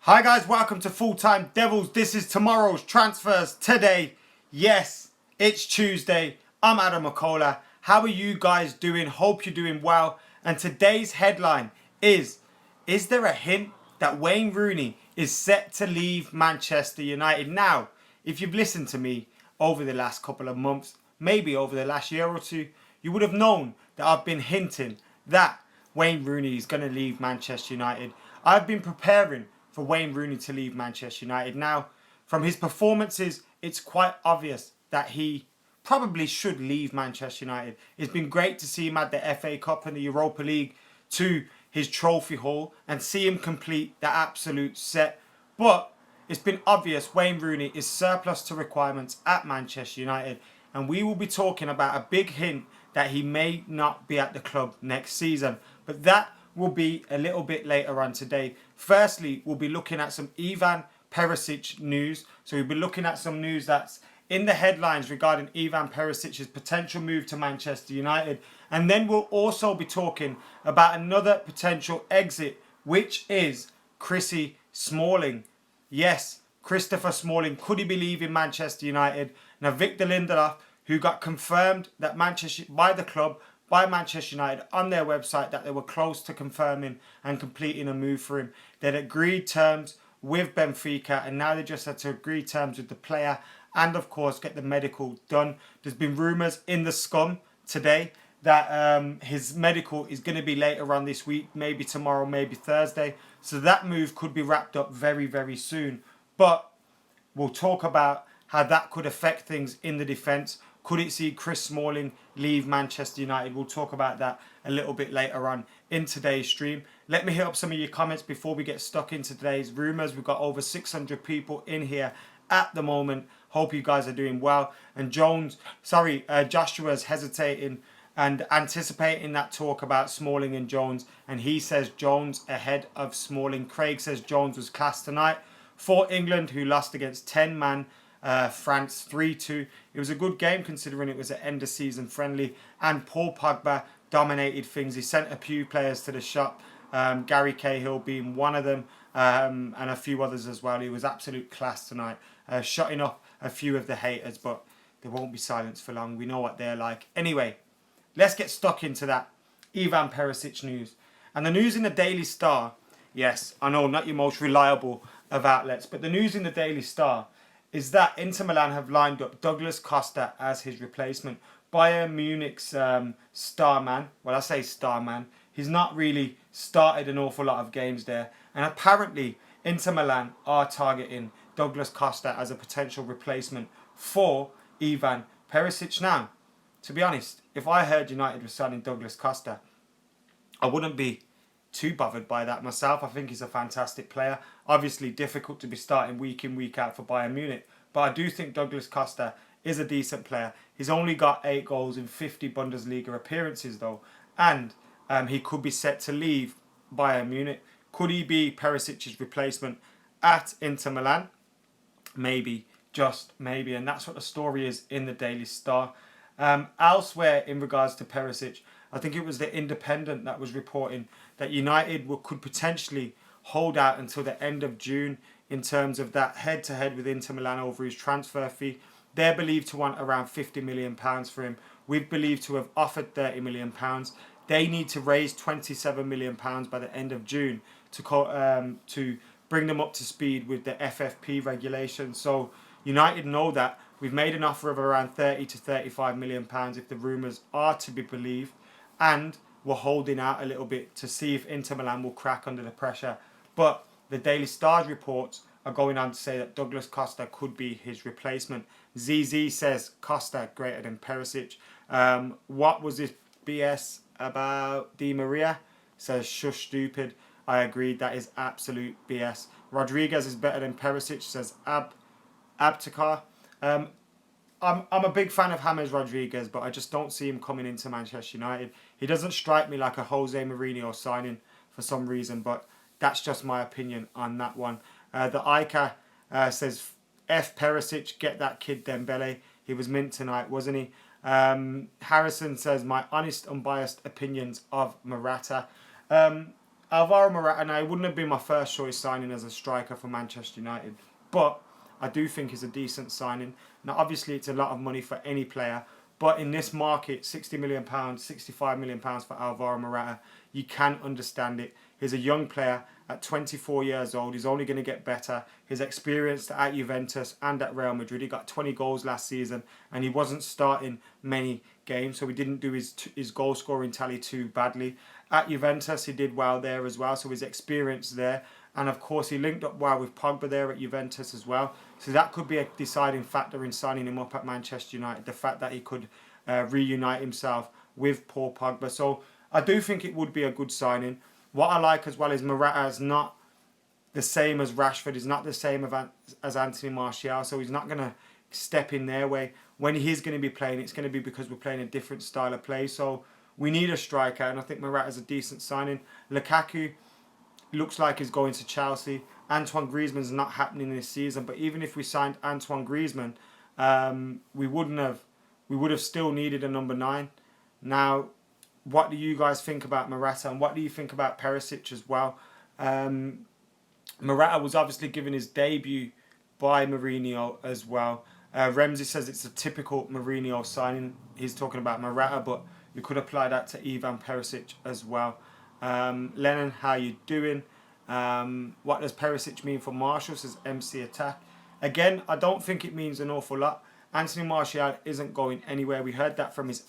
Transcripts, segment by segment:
Hi guys, welcome to Full Time Devils. This is tomorrow's transfers today. Yes, it's Tuesday. I'm Adam McCullough. How are you guys doing? Hope you're doing well. And today's headline is there a hint that Wayne Rooney is set to leave Manchester United? Now, if you've listened to me over the last couple of months, maybe over the last year or two, you would have known that I've been hinting that Wayne Rooney is going to leave Manchester United. I've been preparing for Wayne Rooney to leave Manchester United. Now, from his performances, it's quite obvious that he probably should leave Manchester United. It's been great to see him at the FA Cup and the Europa League to his trophy haul and see him complete the absolute set. But it's been obvious Wayne Rooney is surplus to requirements at Manchester United, and we will be talking about a big hint that he may not be at the club next season. But that will be a little bit later on today. Firstly, we'll be looking at some Ivan Perisic news. So we'll be looking at some news that's in the headlines regarding Ivan Perisic's potential move to Manchester United. And then we'll also be talking about another potential exit, which is Chrissy Smalling. Yes, Christopher Smalling. Could he be leaving Manchester United? Now, Victor Lindelof, who got confirmed that by the club, by Manchester United on their website, that they were close to confirming and completing a move for him. They'd agreed terms with Benfica, and now they just had to agree terms with the player and, of course, get the medical done. There's been rumours in the scum today that his medical is going to be later on this week, maybe tomorrow, maybe Thursday. So that move could be wrapped up very, very soon. But we'll talk about how that could affect things in the defence. Could it see Chris Smalling leave Manchester United? We'll talk about that a little bit later on in today's stream. Let me hit up some of your comments before we get stuck into today's rumours. We've got over 600 people in here at the moment. Hope you guys are doing well. And Joshua's hesitating and anticipating that talk about Smalling and Jones. And he says Jones ahead of Smalling. Craig says Jones was class tonight for England, who lost against 10-man France 3-2. It was a good game considering it was an end of season friendly, and Paul Pogba dominated things. He sent a few players to the shop, Gary Cahill being one of them, and a few others as well. He was absolute class tonight, shutting up a few of the haters, but they won't be silenced for long. We know what they're like. Anyway, let's get stuck into that Ivan Perisic news. And the news in the Daily Star, yes, I know, not your most reliable of outlets, but the news in the Daily Star is that Inter Milan have lined up Douglas Costa as his replacement. Bayern Munich's star man, well, I say star man, he's not really started an awful lot of games there. And apparently Inter Milan are targeting Douglas Costa as a potential replacement for Ivan Perisic. Now, to be honest, if I heard United was signing Douglas Costa, I wouldn't be too bothered by that myself. I think he's a fantastic player. Obviously difficult to be starting week in, week out for Bayern Munich, but I do think Douglas Costa is a decent player. He's only got 8 goals in 50 Bundesliga appearances though, and he could be set to leave Bayern Munich. Could he be Perisic's replacement at Inter Milan? Maybe, just maybe, and that's what the story is in the Daily Star. Elsewhere in regards to Perisic, I think it was the Independent that was reporting that United could potentially hold out until the end of June in terms of that head-to-head with Inter Milan over his transfer fee. They're believed to want around £50 million for him. We're believed to have offered £30 million. They need to raise £27 million by the end of June to bring them up to speed with the FFP regulations. So United know that. We've made an offer of around £30 to £35 million if the rumours are to be believed. And we're holding out a little bit to see if Inter Milan will crack under the pressure. But the Daily Star's reports are going on to say that Douglas Costa could be his replacement. ZZ says Costa greater than Perisic. What was this BS about Di Maria? Says shush stupid. I agree, that is absolute BS. Rodriguez is better than Perisic, says Abtakar. I'm a big fan of James Rodriguez, but I just don't see him coming into Manchester United. He doesn't strike me like a Jose Mourinho signing for some reason, but that's just my opinion on that one. The Ica says, F Perisic, get that kid Dembele. He was mint tonight, wasn't he? Harrison says, my honest, unbiased opinions of Morata. Alvaro Morata, now, he wouldn't have been my first choice signing as a striker for Manchester United, but I do think it's a decent signing. Now, obviously, it's a lot of money for any player, but in this market, £60 million, £65 million for Alvaro Morata, you can understand it. He's a young player at 24 years old. He's only going to get better. His experience at Juventus and at Real Madrid, he got 20 goals last season, and he wasn't starting many games, so he didn't do his goal scoring tally too badly. At Juventus, he did well there as well, so his experience there. And of course, he linked up well with Pogba there at Juventus as well. So that could be a deciding factor in signing him up at Manchester United, the fact that he could reunite himself with Paul Pogba. So I do think it would be a good signing. What I like as well is Morata is not the same as Rashford. He's not the same as Anthony Martial, so he's not going to step in their way. When he's going to be playing, it's going to be because we're playing a different style of play. So we need a striker, and I think Morata's a decent signing. Lukaku looks like he's going to Chelsea. Antoine Griezmann's not happening this season, but even if we signed Antoine Griezmann, we would have still needed a number 9. Now, what do you guys think about Morata, and what do you think about Perisic as well? Morata was obviously given his debut by Mourinho as well. Ramsey says it's a typical Mourinho signing. He's talking about Morata, but you could apply that to Ivan Perisic as well. Lennon, how you doing? What does Perisic mean for Martial, says MC Attack. Again, I don't think it means an awful lot. Anthony Martial isn't going anywhere. We heard that from his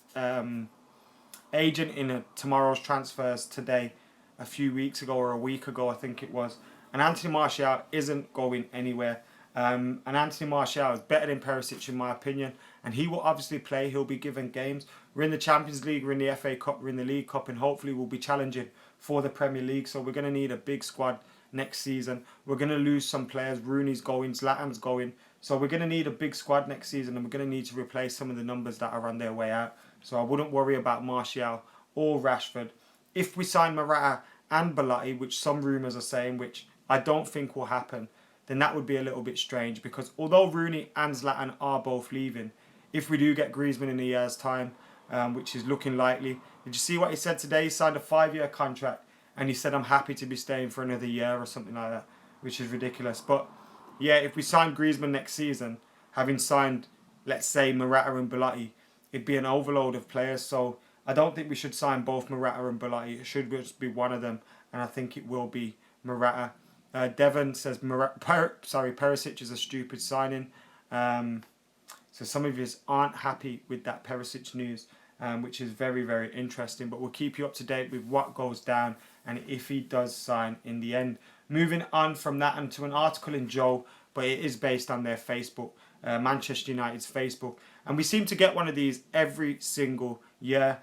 agent in tomorrow's transfers today, a few weeks ago or a week ago, I think it was. And Anthony Martial isn't going anywhere. And Anthony Martial is better than Perisic in my opinion, and he will obviously play. He'll be given games. We're in the Champions League, we're in the FA Cup, we're in the League Cup, and hopefully we'll be challenging for the Premier League. So we're going to need a big squad next season. We're going to lose some players. Rooney's going, Zlatan's going. So we're going to need a big squad next season, and we're going to need to replace some of the numbers that are on their way out. So I wouldn't worry about Martial or Rashford. If we sign Morata and Belotti, which some rumours are saying, which I don't think will happen, then that would be a little bit strange, because although Rooney and Zlatan are both leaving, if we do get Griezmann in a year's time, which is looking likely. Did you see what he said today? He signed a 5-year contract, and he said, I'm happy to be staying for another year or something like that, which is ridiculous. But yeah, if we sign Griezmann next season, having signed, let's say, Morata and Belotti, it'd be an overload of players. So I don't think we should sign both Morata and Belotti. It should just be one of them, and I think it will be Morata. Devon says Perisic is a stupid signing. So some of you aren't happy with that Perisic news, which is very, very interesting. But we'll keep you up to date with what goes down and if he does sign in the end. Moving on from that and to an article in Joe, but it is based on their Facebook, Manchester United's Facebook. And we seem to get one of these every single year.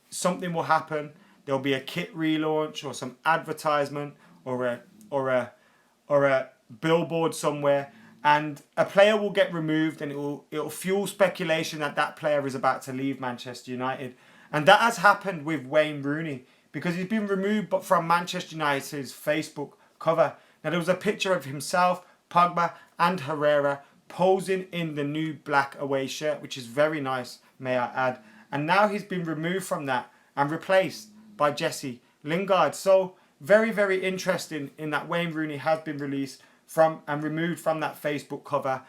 Something will happen. There'll be a kit relaunch or some advertisement or a billboard somewhere, and a player will get removed, and it'll fuel speculation that that player is about to leave Manchester United. And that has happened with Wayne Rooney, because he's been removed but from Manchester United's Facebook cover. Now, there was a picture of himself, Pogba and Herrera posing in the new black away shirt, which is very nice, may I add. And now he's been removed from that and replaced by Jesse Lingard. So very, very interesting in that Wayne Rooney has been released from and removed from that Facebook cover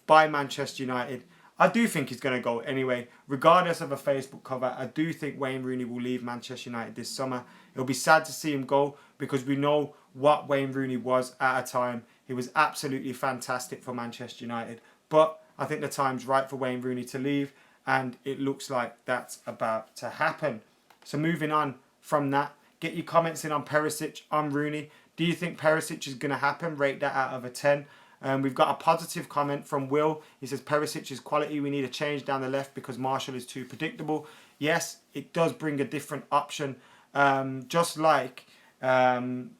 by Manchester United. I do think he's going to go anyway. Regardless of a Facebook cover, I do think Wayne Rooney will leave Manchester United this summer. It'll be sad to see him go, because we know what Wayne Rooney was at a time. He was absolutely fantastic for Manchester United. But I think the time's right for Wayne Rooney to leave, and it looks like that's about to happen. So moving on from that, get your comments in on Perisic, on Rooney. Do you think Perisic is going to happen? Rate that out of a 10. We've got a positive comment from Will. He says, Perisic is quality. We need a change down the left because Martial is too predictable. Yes, it does bring a different option. Just like Morata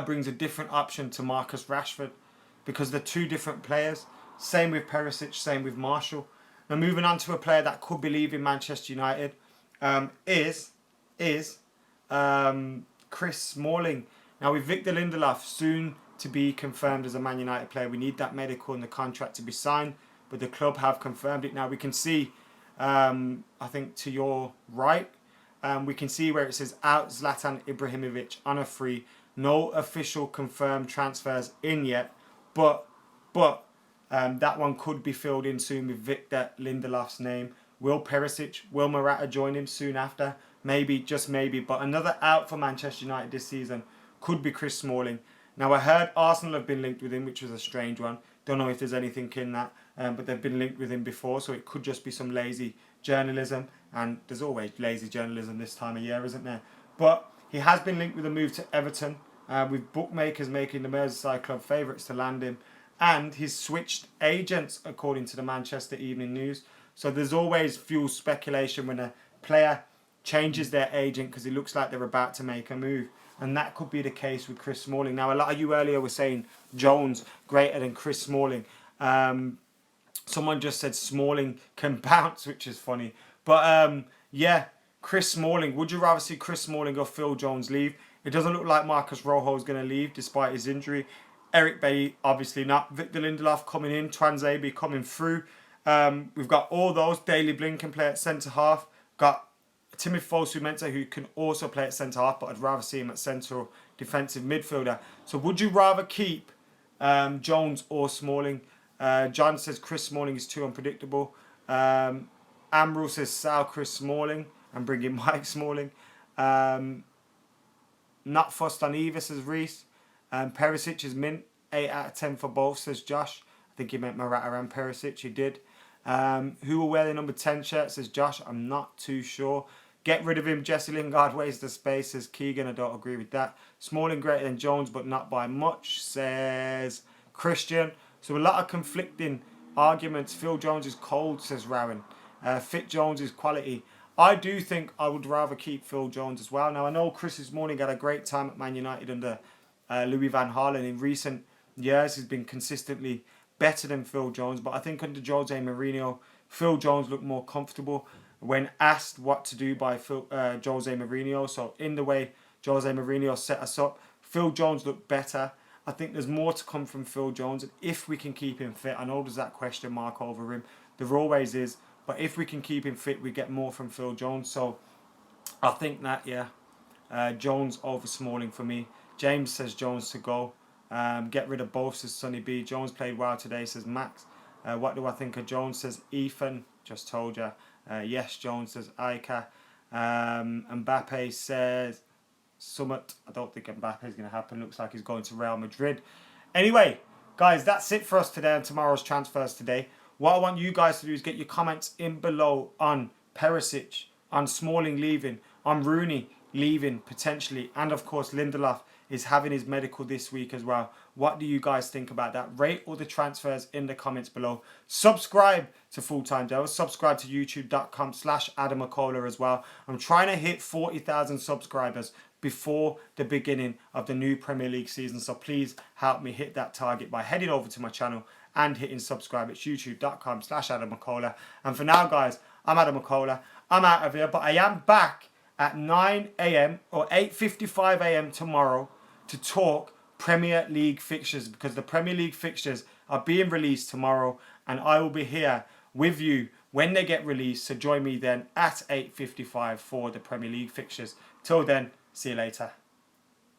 brings a different option to Marcus Rashford, because they're two different players. Same with Perisic, same with Martial. Now moving on to a player that could be leaving Manchester United is Chris Smalling. Now, with Victor Lindelof soon to be confirmed as a Man United player, we need that medical and the contract to be signed, but the club have confirmed it. Now we can see, I think to your right, we can see where it says out Zlatan Ibrahimovic on a free. No official confirmed transfers in yet, but that one could be filled in soon with Victor Lindelof's name. Will Perisic, will Morata join him soon after? Maybe, just maybe. But another out for Manchester United this season could be Chris Smalling. Now, I heard Arsenal have been linked with him, which was a strange one. Don't know if there's anything in that, but they've been linked with him before, so it could just be some lazy journalism. And there's always lazy journalism this time of year, isn't there? But he has been linked with a move to Everton, with bookmakers making the Merseyside club favourites to land him. And he's switched agents, according to the Manchester Evening News. So there's always fuel speculation when a player changes their agent because it looks like they're about to make a move. And that could be the case with Chris Smalling. Now, a lot of you earlier were saying Jones greater than Chris Smalling. Someone just said Smalling can bounce, which is funny. But yeah, Chris Smalling. Would you rather see Chris Smalling or Phil Jones leave? It doesn't look like Marcus Rojo is going to leave despite his injury. Eric Bailly, obviously not. Victor Lindelof coming in. Tuanzebe coming through. We've got all those. Daley Blind can play at centre-half. Got Timothy Fosu-Mensah, who can also play at centre-half, but I'd rather see him at central defensive midfielder. So would you rather keep Jones or Smalling? John says Chris Smalling is too unpredictable. Amrul says sell Chris Smalling and bring in Mike Smalling. Not fussed on either, says Reese. Perisic is mint. 8 out of 10 for both, says Josh. I think he meant Morata and Perisic. He did. Who will wear the number 10 shirt, says Josh. I'm not too sure. Get rid of him. Jesse Lingard wastes the space, says Keegan. I don't agree with that. Smalling greater than Jones, but not by much, says Christian. So a lot of conflicting arguments. Phil Jones is cold, says Rowan. Fit Jones is quality. I do think I would rather keep Phil Jones as well. Now, I know Chris this morning had a great time at Man United under Louis van Gaal. In recent years, he's been consistently better than Phil Jones. But I think under Jose Mourinho, Phil Jones looked more comfortable when asked what to do by Jose Mourinho. So in the way Jose Mourinho set us up, Phil Jones looked better. I think there's more to come from Phil Jones. And if we can keep him fit, I know there's that question mark over him. There always is. But if we can keep him fit, we get more from Phil Jones. So I think that, yeah, Jones over Smalling for me. James says Jones to go. Get rid of both, says Sonny B. Jones played well today, says Max. What do I think of Jones, says Ethan. Just told you. Yes, Jones, says Ica. Mbappe says Summit. I don't think Mbappe is going to happen. Looks like he's going to Real Madrid. Anyway, guys, that's it for us today and tomorrow's transfers today. What I want you guys to do is get your comments in below on Perisic, on Smalling leaving, on Rooney leaving potentially, and of course Lindelof is having his medical this week as well. What do you guys think about that? Rate all the transfers in the comments below. Subscribe to Full Time Devils. Subscribe to youtube.com/Adam McCullough as well. I'm trying to hit 40,000 subscribers before the beginning of the new Premier League season. So please help me hit that target by heading over to my channel and hitting subscribe. It's youtube.com/Adam McCullough. And for now, guys, I'm Adam McCullough. I'm out of here, but I am back at 9 a.m. or 8:55 a.m. tomorrow to talk Premier League fixtures, because the Premier League fixtures are being released tomorrow, and I will be here with you when they get released. So join me then at 8:55 for the Premier League fixtures. Till then, see you later.